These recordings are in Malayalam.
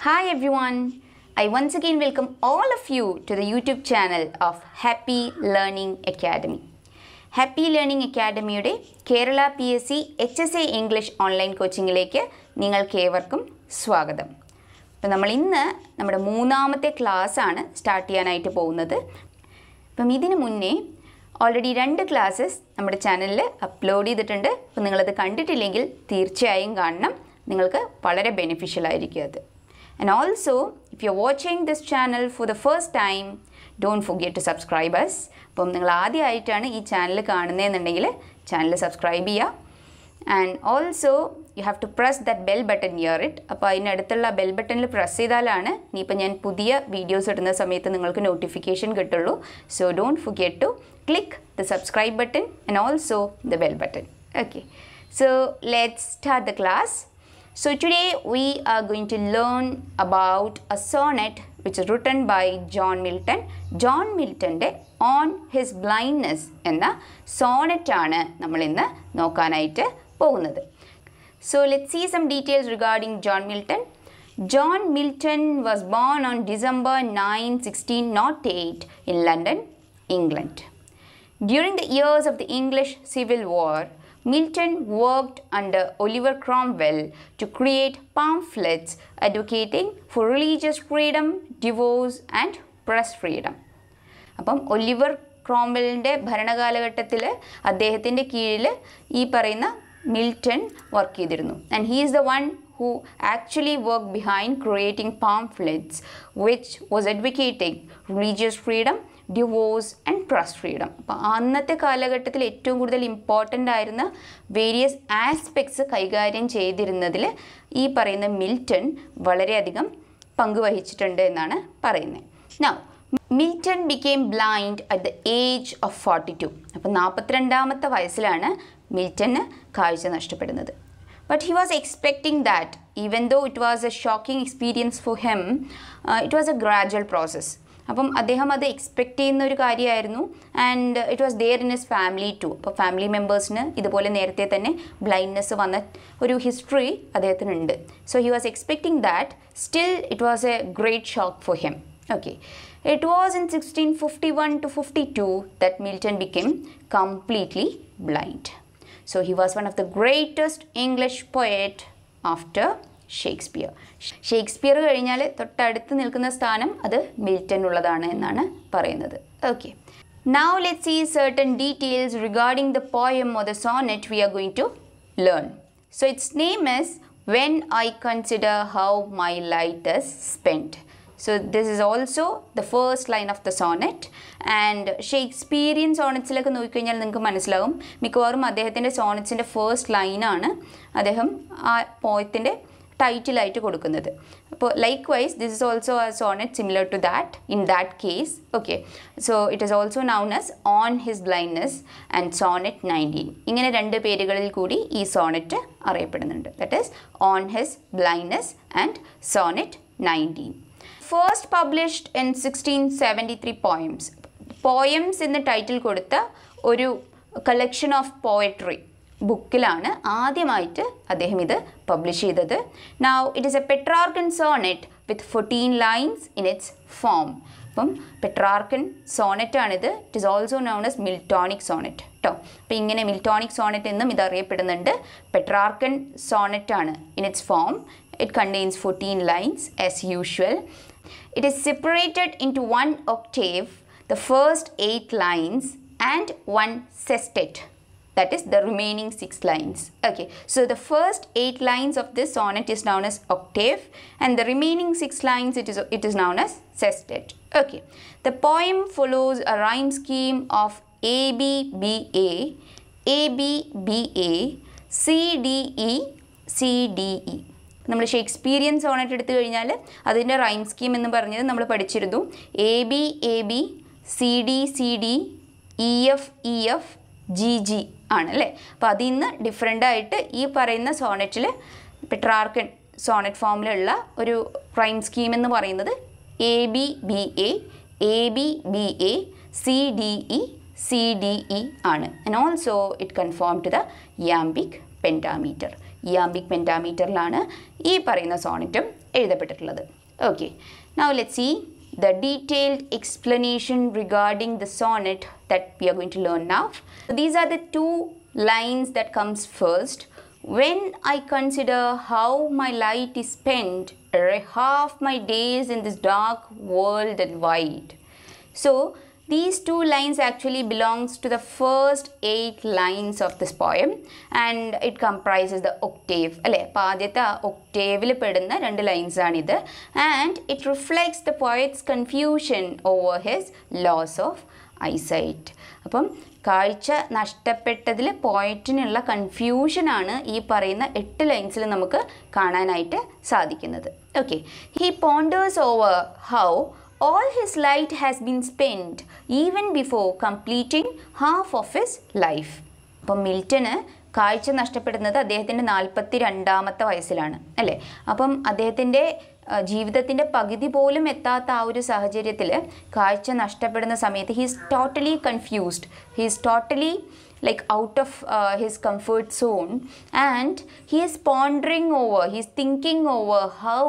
Hi everyone, I once again welcome all of you to the YouTube channel of Happy Learning Academy. Happy Learning Academyയുടെ Kerala PSC HSA English online കോച്ചിങ്ങിലേക്ക് നിങ്ങൾക്കേവർക്കും സ്വാഗതം. അപ്പോൾ നമ്മൾ ഇന്ന് നമ്മുടെ മൂന്നാമത്തെ ക്ലാസ് ആണ് സ്റ്റാർട്ട് ചെയ്യാനായിട്ട് പോകുന്നത്. അപ്പം ഇതിനു മുന്നേ ഓൾറെഡി 2 ക്ലാസ്സസ് നമ്മുടെ ചാനലിൽ അപ്ലോഡ് ചെയ്തിട്ടുണ്ട്. അപ്പോൾ നിങ്ങളത് കണ്ടിട്ടില്ലെങ്കിൽ തീർച്ചയായും കാണണം. നിങ്ങൾക്ക് വളരെ ബെനിഫിഷ്യൽ ആയിരിക്കും അത്. And also, if you're watching this channel for the first time, don't forget to subscribe us. അപ്പോൾ നിങ്ങൾ ആദ്യമായിട്ടാണ് ഈ ചാനൽ കാണുന്നതെന്നുണ്ടെങ്കിൽ ചാനൽ സബ്സ്ക്രൈബ് ചെയ്യുക. And also, you have to press that bell button near it. അപ്പോൾ അതിനടുത്തുള്ള ബെൽ ബട്ടണിൽ പ്രസ് ചെയ്താലാണ് ഇനിയിപ്പോൾ ഞാൻ പുതിയ വീഡിയോസ് ഇടുന്ന സമയത്ത് നിങ്ങൾക്ക് നോട്ടിഫിക്കേഷൻ കിട്ടുള്ളൂ. So don't forget to click the subscribe button and also the bell button. Okay. So let's start the class. So today we are going to learn about a sonnet which is written by John Milton. John Milton's On His Blindness എന്ന സോണറ്റ് ആണ് നമ്മൾ ഇന്ന് നോക്കാനായിട്ട് പോകുന്നത്. So let's see some details regarding John Milton. John Milton was born on December 9, 1608 in London, England. During the years of the English Civil War, Milton worked under Oliver Cromwell to create pamphlets advocating for religious freedom, divorce and press freedom. അപ്പം ഒലിവർ ക്രോംവെല്ലിൻ്റെ ഭരണകാലഘട്ടത്തിൽ അദ്ദേഹത്തിൻ്റെ കീഴിൽ ഈ പറയുന്ന മിൽട്ടൺ വർക്ക് ചെയ്തിരുന്നു. And he is the one who actually worked behind creating pamphlets which was advocating religious freedom, divorce and press freedom. അപ്പോൾ അന്നത്തെ കാലഘട്ടത്തിൽ ഏറ്റവും കൂടുതൽ ഇമ്പോർട്ടൻ്റ് ആയിരുന്ന വേരിയസ് ആസ്പെക്ട്സ് കൈകാര്യം ചെയ്തിരുന്നതിൽ ഈ പറയുന്ന മിൽട്ടൺ വളരെയധികം പങ്കുവഹിച്ചിട്ടുണ്ട് എന്നാണ് പറയുന്നത്. Now, Milton became blind at the age of 42. അപ്പോൾ 42-ാമത്തെ വയസ്സിലാണ് മിൽട്ടന് കാഴ്ച നഷ്ടപ്പെടുന്നത്. But he was expecting that, even though it was a shocking experience for him, it was a gradual process. അപ്പം അദ്ദേഹം അത് എക്സ്പെക്റ്റ് ചെയ്യുന്ന ഒരു കാര്യമായിരുന്നു. And it was there in his family too. അപ്പോൾ ഫാമിലി മെമ്പേഴ്സിന് ഇതുപോലെ നേരത്തെ തന്നെ ബ്ലൈൻഡ്നെസ് വന്ന ഒരു ഹിസ്റ്ററി അദ്ദേഹത്തിനുണ്ട്. So he was expecting that. Still it was a great shock for him. Okay. It was in 1651 to 52 that Milton became completely blind. So he was one of the greatest English poet after Shakespeare. Shakespeare കഴിഞ്ഞാൽ തൊട്ടടുത്ത് നിൽക്കുന്ന സ്ഥാനം അത് മിൽട്ടൺ ഉള്ളതാണ് എന്നാണ് പറയുന്നത്. Okay. Now let's see certain details regarding the poem or the sonnet we are going to learn. So its name is When I Consider How My Light Is Spent. So this is also the first line of the sonnet. And ഷേക്സ്പിയറിയൻ സോണറ്റ്സിലൊക്കെ നോക്കിക്കഴിഞ്ഞാൽ നിങ്ങൾക്ക് മനസ്സിലാവും മിക്കവാറും അദ്ദേഹത്തിൻ്റെ സോണറ്റ്സിൻ്റെ ഫസ്റ്റ് ലൈനാണ് അദ്ദേഹം ആ പോയത്തിൻ്റെ ടൈറ്റിലായിട്ട് കൊടുക്കുന്നത്. അപ്പോൾ likewise this is also a sonnet similar to that in that case. Okay. So it is also known as on his blindness and sonnet 19. ഇങ്ങനെ 2 പേരുകളിൽ കൂടി ഈ സോണറ്റ് അറിയപ്പെടുന്നുണ്ട്. That is on his blindness and sonnet 19. First published in 1673 poems. Poems എന്ന ടൈറ്റിൽ കൊടുത്ത ഒരു കളക്ഷൻ ഓഫ് പോയട്രി ബുക്കിലാണ് ആദ്യമായിട്ട് അദ്ദേഹം ഇത് പബ്ലിഷ് ചെയ്തത്. Now it is a Petrarchan sonnet with 14 lines in its form. അപ്പം പെട്രാർക്കൻ സോണറ്റ് ആണിത്. It is also known as Miltonic sonnet കേട്ടോ. അപ്പോൾ ഇങ്ങനെ മിൽട്ടോണിക് സോണറ്റ് എന്നും ഇത് അറിയപ്പെടുന്നുണ്ട്. പെട്രാർക്കൻ സോണറ്റ് ആണ് in its form. It contains 14 lines as usual. It is separated into 1 octave, the first 8 lines and 1 sestet. That is the remaining 6 lines. Okay. So the first 8 lines of this sonnet is known as octave and the remaining 6 lines it is known as sestet. Okay. The poem follows a rhyme scheme of ABBA, ABBA, CDE, CDE. നമ്മൾ ഷേക്സ്പിയറിയൻ സോണറ്റ് എടുത്തു കഴിഞ്ഞാൽ അതിൻ്റെ റൈം സ്കീം എന്ന് പറഞ്ഞത് നമ്മൾ പഠിച്ചിരുന്നു. ABAB, CD EF EF GG ആണല്ലേ. അപ്പോൾ അതിൽ നിന്ന് ഡിഫറെൻ്റ് ആയിട്ട് ഈ പറയുന്ന സോണറ്റിൽ പെട്രാർക്കൻ സോണറ്റ് ഫോമിലുള്ള ഒരു റൈം സ്കീം എന്ന് പറയുന്നത് ABBA, ABBA, CDE, CDE ആണ്. And also it conform to the iambic pentameter. Iambic പെൻറ്റാമീറ്ററിലാണ് ഈ പറയുന്ന സോണറ്റും എഴുതപ്പെട്ടിട്ടുള്ളത്. Okay, now let's see the detailed explanation regarding the sonnet that we are going to learn now. These are the two lines that comes first. When I consider how my light is spent, half my days in this dark world and wide. So these two lines actually belongs to the first 8 lines of this poem and it comprises the octave. അല്ലേ, അപ്പോൾ ആദ്യത്തെ ഒക്ടേവിൽ പെടുന്ന 2 ലൈൻസ് ആണിത്. And it reflects the poet's confusion over his loss of eyesight. അപ്പം കാഴ്ച നഷ്ടപ്പെട്ടതിൽ പോയറ്റിനുള്ള കൺഫ്യൂഷനാണ് ഈ പറയുന്ന 8 ലൈൻസിൽ നമുക്ക് കാണാനായിട്ട് സാധിക്കുന്നത്. Okay, he ponders over how all his light has been spent even before completing half of his life. അപ്പം മിൽട്ടന് കാഴ്ച നഷ്ടപ്പെടുന്നത് അദ്ദേഹത്തിൻ്റെ 42ാമത്തെ വയസ്സിലാണ് അല്ലേ. അപ്പം അദ്ദേഹത്തിൻ്റെ ജീവിതത്തിൻ്റെ പകുതി പോലും എത്താത്ത ആ ഒരു സാഹചര്യത്തിൽ കാഴ്ച നഷ്ടപ്പെടുന്ന സമയത്ത് he is totally confused, he is totally like out of his comfort zone and he is pondering over, he is thinking over how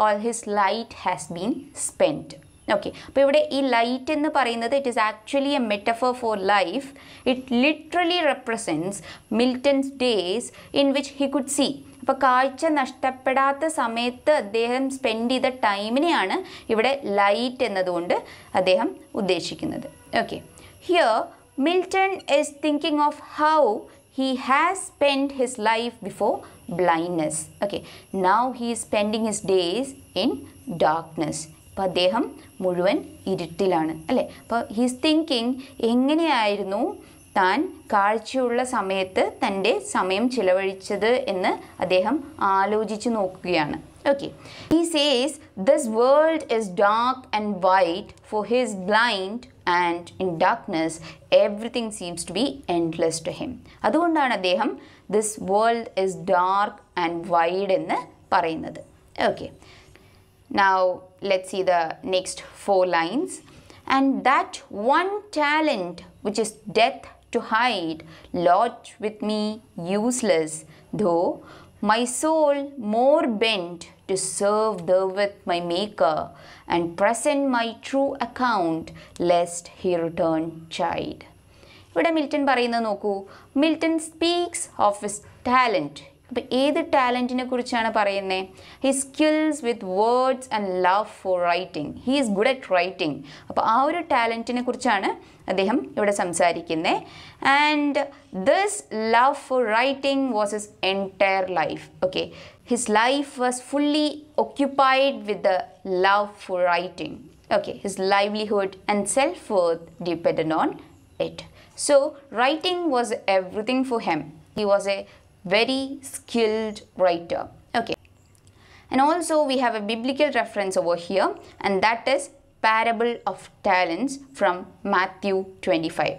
all his light has been spent. ഓക്കെ, അപ്പോൾ ഇവിടെ ഈ ലൈറ്റ് എന്ന് പറയുന്നത് it is actually a metaphor for life. It literally represents Milton's days in which he could see. അപ്പോൾ കാഴ്ച നഷ്ടപ്പെടാത്ത സമയത്ത് അദ്ദേഹം സ്പെൻഡ് ചെയ്ത ടൈമിനെയാണ് ഇവിടെ ലൈറ്റ് എന്നതുകൊണ്ട് അദ്ദേഹം ഉദ്ദേശിക്കുന്നത്. Okay, here Milton is thinking of how he has spent his life before blindness. Okay, now he is spending his days in darkness. അപ്പോൾ അദ്ദേഹം മുഴുവൻ ഇരുട്ടിലാണ് അല്ലേ. അപ്പോൾ ഹീസ് തിങ്കിങ് എങ്ങനെയായിരുന്നു താൻ കാഴ്ചയുള്ള സമയത്ത് തൻ്റെ സമയം ചിലവഴിച്ചത് എന്ന് അദ്ദേഹം ആലോചിച്ച് നോക്കുകയാണ്. Okay, he says this world is dark and white for his blind and in darkness everything seems to be endless to him. അതുകൊണ്ടാണ് അദ്ദേഹം this world is dark and wide എന്ന് പറയുന്നത്. Okay, now let's see the next 4 lines. And that one talent which is death to hide lodged with me useless, though my soul more bent to serve therewith my Maker and present my true account lest he return chide. ഇവിടെ മിൽട്ടൺ പറയുന്നത് നോക്കൂ. Milton speaks of his talent. അപ്പോൾ ഏത് ടാലൻറ്റിനെ കുറിച്ചാണ് പറയുന്നത്? His skills with words and love for writing. He is good at writing. അപ്പോൾ ആ ഒരു ടാലൻറ്റിനെ കുറിച്ചാണ് അദ്ദേഹം ഇവിടെ സംസാരിക്കുന്നത്. And this love for writing was his entire life. Okay, his life was fully occupied with the love for writing. Okay, his livelihood and self-worth depended on it. So writing was everything for him. He was a very skilled writer. Okay, and also we have a biblical reference over here, and that is parable of talents from Matthew 25.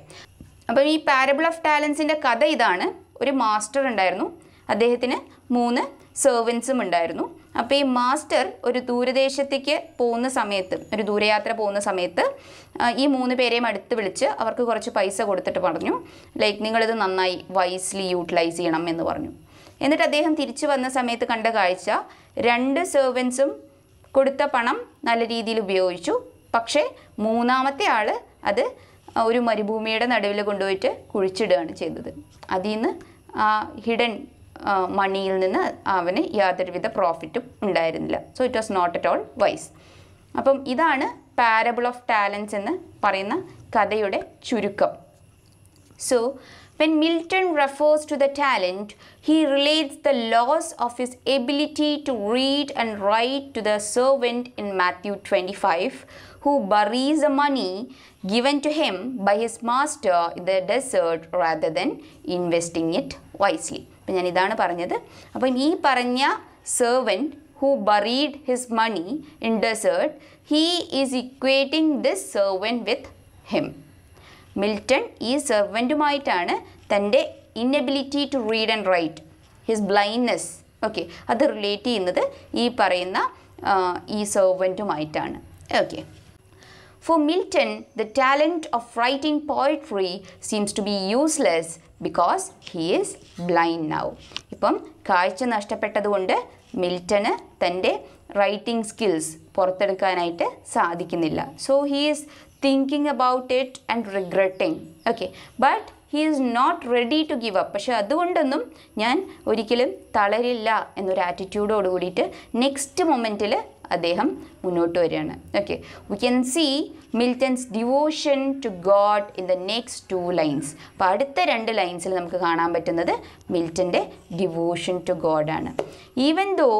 അപ്പോൾ ഈ പാരബിൾ ഓഫ് ടാലൻസിൻ്റെ കഥ ഇതാണ്. ഒരു മാസ്റ്റർ ഉണ്ടായിരുന്നു, അദ്ദേഹത്തിന് 3 സെർവൻസും ഉണ്ടായിരുന്നു. അപ്പോൾ ഈ മാസ്റ്റർ ഒരു ദൂരദേശത്തേക്ക് പോകുന്ന സമയത്ത്, ഒരു ദൂരയാത്ര പോകുന്ന സമയത്ത് ഈ 3 പേരെയും അടുത്ത് വിളിച്ച് അവർക്ക് കുറച്ച് പൈസ കൊടുത്തിട്ട് പറഞ്ഞു, ലൈക്ക് നിങ്ങളിത് നന്നായി വൈസ്ലി യൂട്ടിലൈസ് ചെയ്യണം എന്ന് പറഞ്ഞു. എന്നിട്ട് അദ്ദേഹം തിരിച്ചു വന്ന സമയത്ത് കണ്ട കാഴ്ച, 2 സെർവൻസും കൊടുത്ത പണം നല്ല രീതിയിൽ ഉപയോഗിച്ചു. പക്ഷേ 3ാമത്തെ ആൾ അത് ഒരു മരുഭൂമിയുടെ നടുവിൽ കൊണ്ടുപോയിട്ട് കുഴിച്ചിടുകയാണ് ചെയ്തത്. അതിൽ നിന്ന് ഹിഡൻ മണിയിൽ നിന്ന് അവന് യാതൊരുവിധ പ്രോഫിറ്റും ഉണ്ടായിരുന്നില്ല. So it was not at all wise. അപ്പം ഇതാണ് പാരബിൾ ഓഫ് ടാലൻസ് എന്ന് പറയുന്ന കഥയുടെ ചുരുക്കം. So when Milton refers to the talent, he relates the loss of his ability to read and write to the servant in Matthew 25, who buries the money given to him by his master in the desert rather than investing it wisely. അപ്പം ഞാൻ ഇതാണ് പറഞ്ഞത്. അപ്പം ഈ പറഞ്ഞ servant who buried his money in desert, he is equating this servant with him. Milton ഈ സെർവൻറ്റുമായിട്ടാണ് തൻ്റെ inability to read and write, his blindness, okay, അത് റിലേറ്റ് ചെയ്യുന്നത് ഈ പറയുന്ന ഈ സെർവൻറ്റുമായിട്ടാണ്. Okay, For Milton, the talent of writing poetry seems to be useless because he is blind now. ഇപ്പം കാഴ്ച നഷ്ടപ്പെട്ടതുകൊണ്ട് മിൽട്ടന് തൻ്റെ റൈറ്റിംഗ് സ്കിൽസ് പുറത്തെടുക്കാനായിട്ട് സാധിക്കുന്നില്ല. So he is thinking about it and regretting. Okay, but he is not ready to give up. പക്ഷെ അതുകൊണ്ടൊന്നും ഞാൻ ഒരിക്കലും തളരില്ല എന്നൊരു ആറ്റിറ്റ്യൂഡോട് കൂടിയിട്ട് നെക്സ്റ്റ് മൊമെൻറ്റിൽ അദ്ദേഹം മുന്നോട്ട് വരികയാണ്. Okay, we can see Milton's devotion to God in the next 2 lines. അപ്പോൾ അടുത്ത 2 ലൈൻസിൽ നമുക്ക് കാണാൻ പറ്റുന്നത് മിൽട്ടൻ്റെ ഡിവോഷൻ ടു ഗോഡാണ്. Even though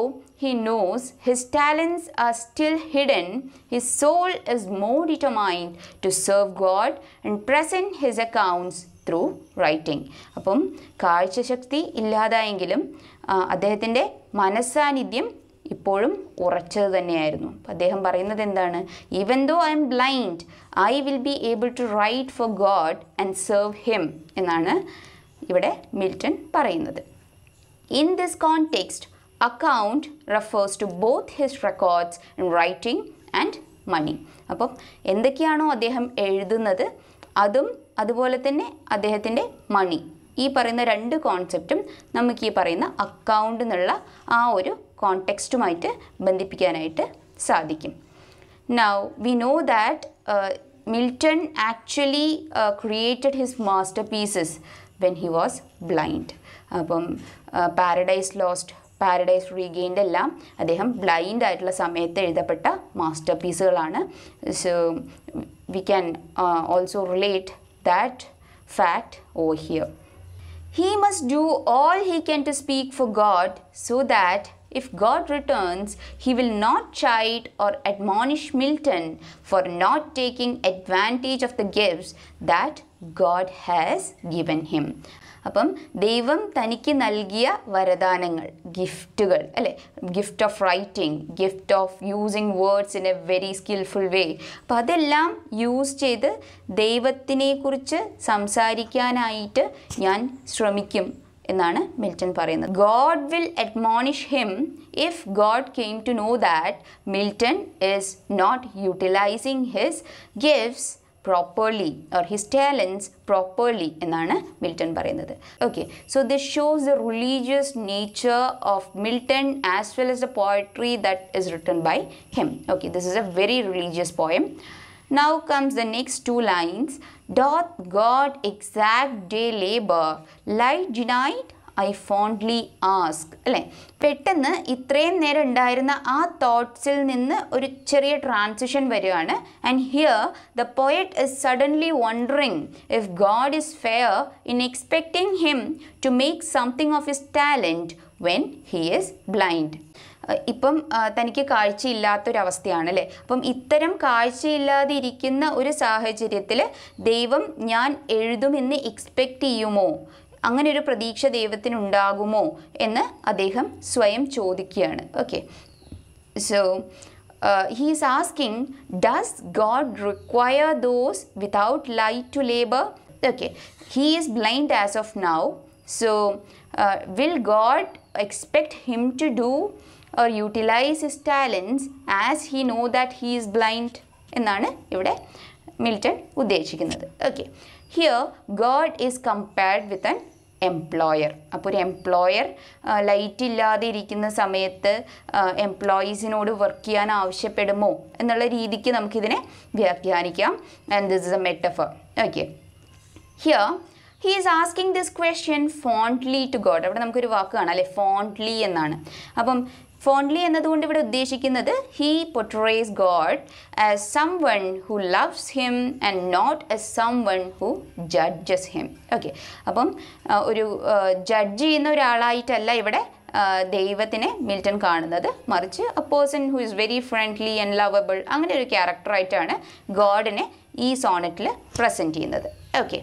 he knows his talents are still hidden, his soul is more determined to serve God and present his accounts through writing. അപ്പം കാഴ്ചശക്തി ഇല്ലാതായെങ്കിലും അദ്ദേഹത്തിൻ്റെ മനസ്സാന്നിധ്യം ഇപ്പോഴും ഉറച്ചത് തന്നെയായിരുന്നു. അദ്ദേഹം പറയുന്നത് എന്താണ്? Even though I am blind, I will be able to write for God and serve him എന്നാണ് ഇവിടെ മിൽട്ടൺ പറയുന്നത്. In this context, account refers to both his records in writing and money. അപ്പം എന്തൊക്കെയാണോ അദ്ദേഹം എഴുതുന്നത് അതും അതുപോലെ തന്നെ അദ്ദേഹത്തിൻ്റെ മണി, ഈ പറയുന്ന 2 കോൺസെപ്റ്റും നമുക്ക് ഈ പറയുന്ന അക്കൗണ്ട് എന്നുള്ള ആ ഒരു കോണ്ടെക്സ്റ്റുമായിട്ട് ബന്ധിപ്പിക്കാനായിട്ട് സാധിക്കും. Now we know that Milton actually created his masterpieces when he was blind. അപ്പം പാരഡൈസ് ലോസ്റ്റ്, പാരഡൈസ് റീഗെയിൻഡ് എല്ലാം അദ്ദേഹം ബ്ലൈൻഡ് ആയിട്ടുള്ള സമയത്ത് എഴുതപ്പെട്ട മാസ്റ്റർ പീസുകളാണ്. So we can also relate that fact over here. He must do all he can to speak for God, so that if God returns, he will not chide or admonish Milton for not taking advantage of the gifts that God has given him. അപ്പം ദൈവം തനിക്ക് നൽകിയ വരദാനങ്ങൾ, ഗിഫ്റ്റുകൾ അല്ലേ, gift of writing, gift of using words in a very skilful way, അപ്പം അതെല്ലാം യൂസ് ചെയ്ത് ദൈവത്തിനെക്കുറിച്ച് സംസാരിക്കാനായിട്ട് ഞാൻ ശ്രമിക്കും എന്നാണ് മിൽട്ടൺ പറയുന്നത്. God will admonish him if God came to know that Milton is not utilising his gifts properly or his talents properly എന്നാണ് മിൽട്ടൺ പറയുന്നത്. Okay, so this shows the religious nature of Milton as well as the poetry that is written by him. Okay, this is a very religious poem. Now comes the next 2 lines. Doth God exact day labor, light denied, I fondly ask. അല്ലേ, പെട്ടെന്ന് ഇത്രയും നേരം ഉണ്ടായിരുന്ന ആ തോട്ട്സിൽ നിന്ന് ഒരു ചെറിയ ട്രാൻസിഷൻ വരികയാണ്. And here the poet is suddenly wondering if God is fair in expecting him to make something of his talent when he is blind. ഇപ്പം തനിക്ക് കാഴ്ചയില്ലാത്തൊരവസ്ഥയാണ് അല്ലേ. അപ്പം ഇത്തരം കാഴ്ചയില്ലാതെ ഇരിക്കുന്ന ഒരു സാഹചര്യത്തിൽ ദൈവം ഞാൻ എഴുതുമെന്ന് എക്സ്പെക്റ്റ് ചെയ്യുമോ, അങ്ങനെ ഒരു പ്രതീക്ഷ ദൈവത്തിനുണ്ടാകുമോ എന്ന് അദ്ദേഹം സ്വയം ചോദിക്കുകയാണ്. Okay, so he is asking, does God require those without light to labor? Okay, he is blind as of now, so will God expect him to do or utilize his talents as he know that he is blind എന്നാണ് ഇവിടെ മിൽട്ടൺ ഉദ്ദേശിക്കുന്നത്. Okay, here God is compared with an employer. അപ്പോൾ ഒരു എംപ്ലോയർ ലൈറ്റ് ഇല്ലാതെ ഇരിക്കുന്ന സമയത്ത് എംപ്ലോയീസിനോട് വർക്ക് ചെയ്യാൻ ആവശ്യപ്പെടുമോ എന്നുള്ള രീതിക്ക് നമുക്കിതിനെ വ്യാഖ്യാനിക്കാം. And this is a metaphor. Okay, here he is asking this question fondly to God. അവിടെ നമുക്കൊരു വാക്ക് കാണാം അല്ലേ, ഫോണ്ട്ലി എന്നാണ്. അപ്പം ഫോണ്ട്ലി എന്നതുകൊണ്ട് ഇവിടെ ഉദ്ദേശിക്കുന്നത് he portrays God as someone who loves him and not as someone who judges him. Okay, അപ്പം ഒരു ജഡ്ജ് ചെയ്യുന്ന ഒരാളായിട്ടല്ല ഇവിടെ ദൈവത്തിനെ മിൽട്ടൺ കാണുന്നത്, മറിച്ച് A person who is very friendly and lovable, അങ്ങനെ ഒരു ക്യാരക്ടറായിട്ടാണ് ഗോഡിനെ ഈ സോണറ്റിൽ പ്രസൻറ്റ് ചെയ്യുന്നത്. ഓക്കെ,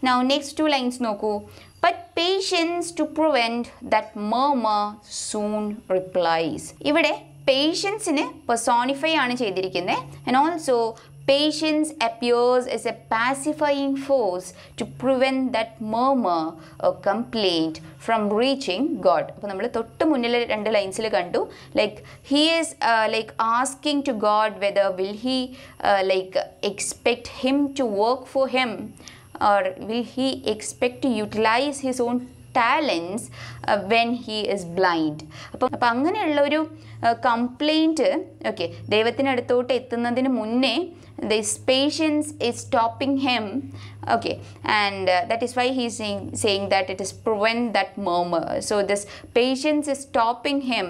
now next 2 lines നോക്കൂ. But patience to prevent that murmur soon replies. ഇവിടെ പേഷ്യൻസിനെ പെർസോണിഫൈ ആണ് ചെയ്തിരിക്കുന്നത്. And also Patience appears as a pacifying force to prevent that murmur or complaint from reaching God. അപ്പോൾ നമ്മൾ തൊട്ട് മുന്നിൽ 2 ലൈൻസിൽ കണ്ടു, like he is like asking to God whether will he like expect him to work for him or will he expect to utilize his own talents when he is blind. അപ്പം അങ്ങനെയുള്ള ഒരു കംപ്ലൈൻറ്റ് ഓക്കെ ദൈവത്തിനടുത്തോട്ട് എത്തുന്നതിന് മുന്നേ this patience is stopping him, okay, and that is why he is saying that it is prevent that murmur. So this patience is stopping him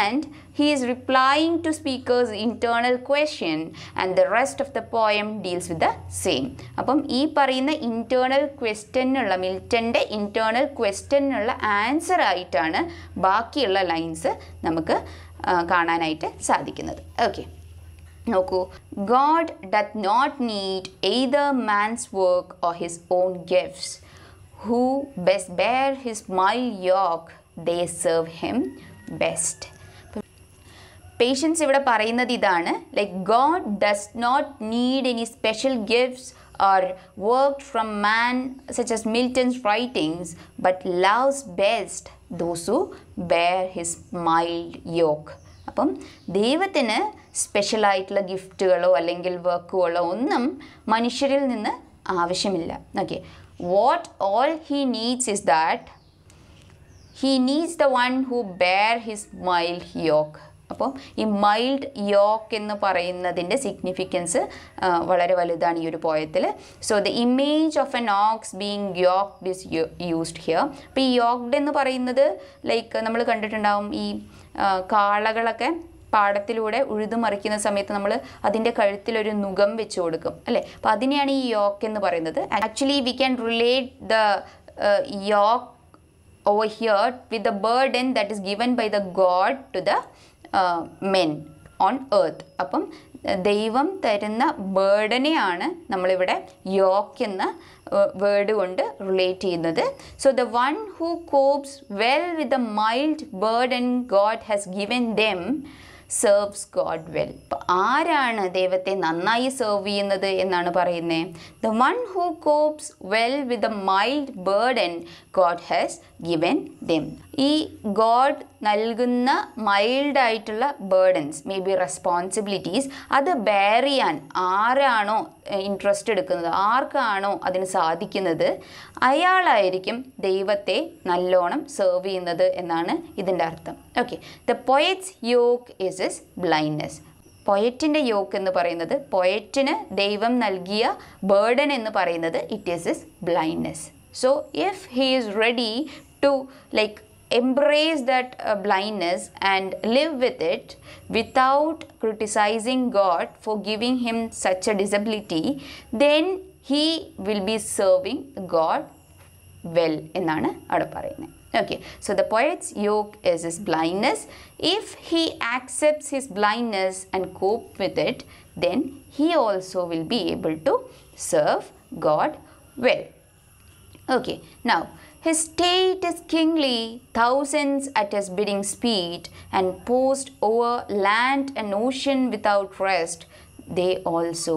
and he is replying to speaker's internal question, and the rest of the poem deals with the same. അപ്പം ഈ പറയുന്ന internal question ഉള്ള മിൽട്ടൻ്റെ internal question ഉള്ള ആൻസർ ആയിട്ടാണ് ബാക്കിയുള്ള ലൈൻസ് നമുക്ക് കാണാനായിട്ട് സാധിക്കുന്നത്. ഓക്കെ, നോക്കൂ, God doth not need either man's work or his own gifts. Who best bear his mild yoke, they serve him best. Patience ഇവിടെ പറയുന്നത് ഇതാണ്, like God does not need any special gifts or work from man such as Milton's writings, but loves best those who bear his mild yoke. അപ്പം ദൈവത്തിന് സ്പെഷ്യലായിട്ടുള്ള ഗിഫ്റ്റുകളോ അല്ലെങ്കിൽ വർക്കുകളോ ഒന്നും മനുഷ്യരിൽ നിന്ന് ആവശ്യമില്ല. Okay, what all he needs is that he needs the one who bear his mild yoke. അപ്പോൾ ഈ മൈൽഡ് യോക്ക് എന്ന് പറയുന്നതിൻ്റെ സിഗ്നിഫിക്കൻസ് വളരെ വലുതാണ് ഈ ഒരു പോയത്തിൽ. So the image of an ox being yoked is used here. അപ്പോൾ ഈ യോക്ക്ഡ് എന്ന് പറയുന്നത് ലൈക്ക് നമ്മൾ കണ്ടിട്ടുണ്ടാവും, ഈ കാളകളൊക്കെ പാടത്തിലൂടെ ഉഴുതുമറിക്കുന്ന സമയത്ത് നമ്മൾ അതിൻ്റെ കഴുത്തിലൊരു നുകം വെച്ച് കൊടുക്കും അല്ലേ, അപ്പോൾ അതിനെയാണ് ഈ യോക്ക് എന്ന് പറയുന്നത്. Actually we can relate the yoke over here with the burden that is given by the God to the men on earth. അപ്പം ദൈവം തരുന്ന ബേർഡനെയാണ് നമ്മളിവിടെ യോക്ക് എന്ന വേർഡ് കൊണ്ട് റിലേറ്റ് ചെയ്യുന്നത്. So the one who corps well with the mild burden God has given them serves God well. അപ്പോൾ ആരാണ് ദൈവത്തെ നന്നായി സെർവ് ചെയ്യുന്നത് എന്നാണ് പറയുന്നത്? The one who corps well with the mild burden God has given them. ഈ ഗോഡ് നൽകുന്ന മൈൽഡായിട്ടുള്ള ബേർഡൻസ്, മേ ബി റെസ്പോൺസിബിലിറ്റീസ്, അത് ബെയർ ചെയ്യാൻ ആരാണോ ഇൻട്രസ്റ്റ് എടുക്കുന്നത്, ആർക്കാണോ അതിന് സാധിക്കുന്നത്, അയാളായിരിക്കും ദൈവത്തെ നല്ലോണം സെർവ് ചെയ്യുന്നത് എന്നാണ് ഇതിൻ്റെ അർത്ഥം. Okay, the poet's yoke is his blindness. പൊയറ്റിൻ്റെ യോക്ക് എന്ന് പറയുന്നത്, പൊയറ്റിന് ദൈവം നൽകിയ ബേർഡൻ എന്ന് പറയുന്നത് it is his blindness. So if he is ready to like embrace that blindness and live with it without criticizing God for giving him such a disability, then he will be serving God well എന്നാണ് അവിടെ പറയുന്നത്. Okay, so the poet's yoke is his blindness. If he accepts his blindness and cope with it, then he also will be able to serve God well. Okay, now his state is kingly, thousands at his bidding speed, and post over land and ocean without rest. They also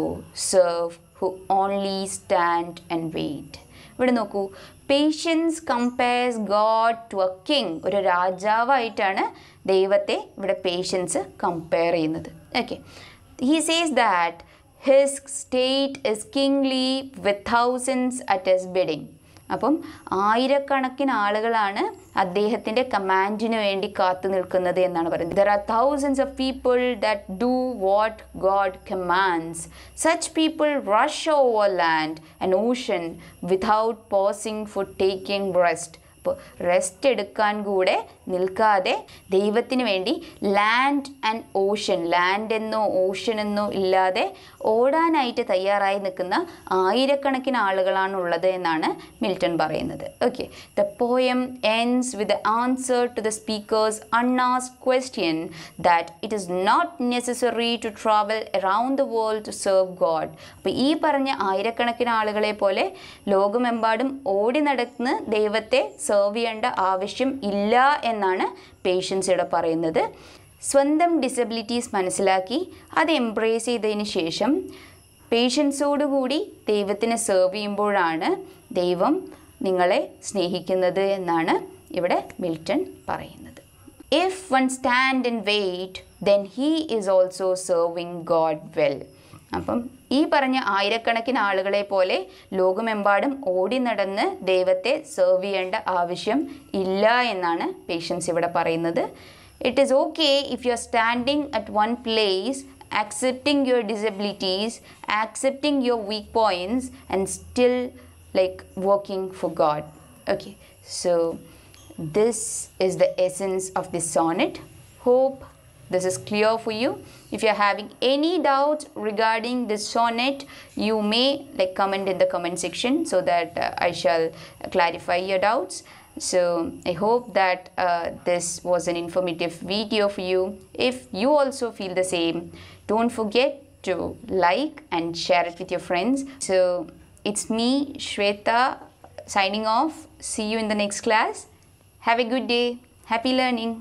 serve who only stand and wait. ഇവിടെ നോക്കൂ, patience compares God to a king. ഒരു രാജാവായിട്ടാണ് ദൈവത്തെ ഇവിടെ പേഷ്യൻസ് കമ്പയർ ചെയ്യുന്നത്. Okay, he says that his state is kingly with thousands at his bidding. അപ്പം ആയിരക്കണക്കിന് ആളുകളാണ് അദ്ദേഹത്തിൻ്റെ കമാൻഡിന് വേണ്ടി കാത്തു നിൽക്കുന്നത് എന്നാണ് പറയുന്നത്. There are thousands of people that do what God commands. Such people rush over land and ocean without pausing for taking rest. അപ്പോൾ റെസ്റ്റ് എടുക്കാൻ കൂടെ നിൽക്കാതെ ദൈവത്തിന് വേണ്ടി ലാൻഡ് ആൻഡ് ഓഷൻ, ലാൻഡ് എന്നോ ഓഷൻ എന്നോ ഇല്ലാതെ ഓടാനായിട്ട് തയ്യാറായി നിൽക്കുന്ന ആയിരക്കണക്കിന് ആളുകളാണുള്ളത് എന്നാണ് മിൽട്ടൺ പറയുന്നത്. Okay, the poem ends with the answer to the speaker's unasked question that it is not necessary to travel around the world to serve God. അപ്പോൾ ഈ പറഞ്ഞ ആയിരക്കണക്കിന് ആളുകളെ പോലെ ലോകമെമ്പാടും ഓടി നടന്ന് ദൈവത്തെ സെർവ് ചെയ്യേണ്ട ആവശ്യം ഇല്ല എന്നാണ് പേഷ്യൻസ് ഇവിടെ പറയുന്നത്. സ്വന്തം ഡിസബിലിറ്റീസ് മനസ്സിലാക്കി അത് എംബ്രേസ് ചെയ്തതിന് ശേഷം പേഷ്യൻസോടുകൂടി ദൈവത്തിന് സെർവ് ചെയ്യുമ്പോഴാണ് ദൈവം നിങ്ങളെ സ്നേഹിക്കുന്നത് എന്നാണ് ഇവിടെ മിൽട്ടൺ പറയുന്നത്. If one stand and wait, then he is also serving God well. അപ്പം ഈ പറഞ്ഞ ആയിരക്കണക്കിന് ആളുകളെ പോലെ ലോകമെമ്പാടും ഓടി നടന്ന് ദൈവത്തെ സെർവ് ചെയ്യേണ്ട ആവശ്യം ഇല്ല എന്നാണ് പേഷ്യൻസ് ഇവിടെ പറയുന്നത്. It is okay if you are standing at one place, accepting your disabilities, accepting your weak points, and still like working for God. Okay, so this is the essence of this sonnet. Hope this is clear for you. If you are having any doubts regarding this sonnet, you may like comment in the comment section so that I shall clarify your doubts. So I hope that this was an informative video for you. If you also feel the same, don't forget to like and share it with your friends. So it's me, Shweta, signing off. See you in the next class. Have a good day. Happy learning.